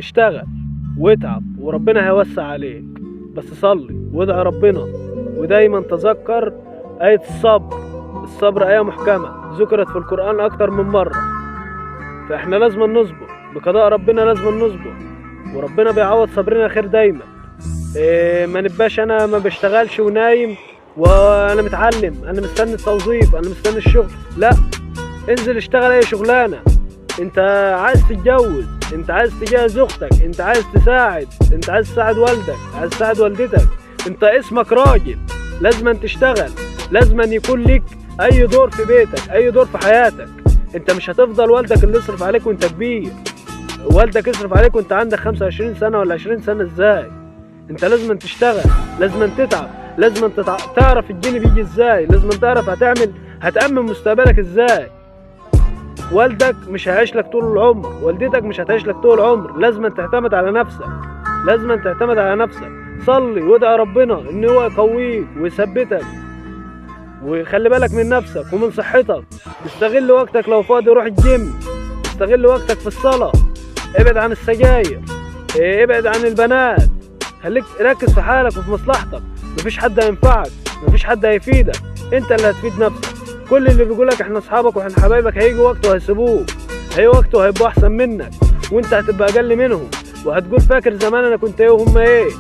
اشتغل واتعب وربنا هيوسع عليك، بس صلي وادعي ربنا، ودايما تذكر آية الصبر. الصبر آية محكمة ذكرت في القرآن أكتر من مرة، فإحنا لازم نصبر بقضاء ربنا، لازم نصبر وربنا بيعوض صبرنا خير دايما. ما نبقاش أنا ما بشتغلش ونايم وأنا متعلم، أنا مستني التوظيف، أنا مستني الشغل. لا، انزل اشتغل أي شغلانة. انت عايز تتجوز، انت عايز تجهز اختك، انت عايز تساعد، انت عايز تساعد والدك، عايز تساعد والدتك، انت اسمك راجل، لازم تشتغل، لازم يكون ليك اي دور في بيتك، اي دور في حياتك. انت مش هتفضل والدك اللي يصرف عليك وانت كبير، والدك يصرف عليك وانت عندك 25 سنة ولا 20 سنة ازاي؟ انت لازم تشتغل، لازم تتعب، لازم تعرف الجنيه بيجي ازاي، لازم تعرف هتأمن مستقبلك ازاي. والدك مش هيعيش لك طول العمر، والدتك مش هتعيش لك طول العمر، لازم تعتمد على نفسك، لازم تعتمد على نفسك. صلي وادعي ربنا ان هو يقويك ويثبتك، وخلي بالك من نفسك ومن صحتك. استغل وقتك لو فاضي روح الجيم، استغل وقتك في الصلاة، ابعد عن السجاير، ابعد عن البنات، خليك ركز في حالك وفي مصلحتك. مفيش حد هينفعك، مفيش حد هيفيدك، انت اللي هتفيد نفسك. كل اللي بيقولك احنا اصحابك واحنا حبايبك هيجي وقت وهيسيبوك، هيجي وقت وهيبقوا احسن منك، وانت هتبقى اقل منهم، وهتقول فاكر زمان انا كنت ايه وهم ايه.